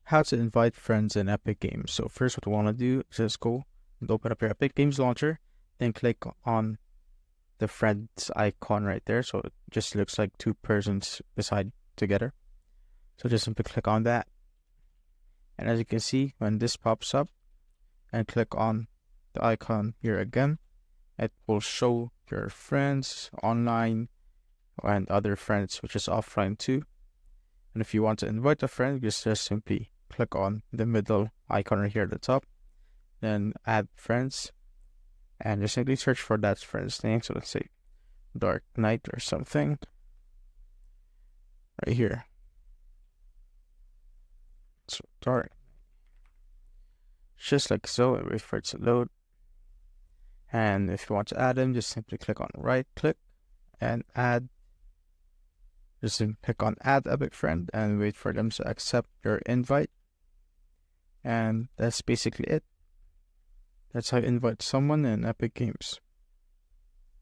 how to invite friends in Epic Games. So first what we want to do is just go and open up your Epic Games launcher, then click on the friends icon right there. So it just looks like two persons beside together. So just simply click on that. And as you can see, when this pops up and click on the icon here again, it will show your friends online and other friends, which is offline too. And if you want to invite a friend, just simply click on the middle icon right here at the top, then add friends, and just simply search for that friend's name. So let's say Dark Knight or something right here. So Dark, just like so, and wait for it to load. And if you want to add them, just simply click on right click and add. Just click on add Epic friend and wait for them to accept your invite. And that's basically it. That's how you invite someone in Epic Games.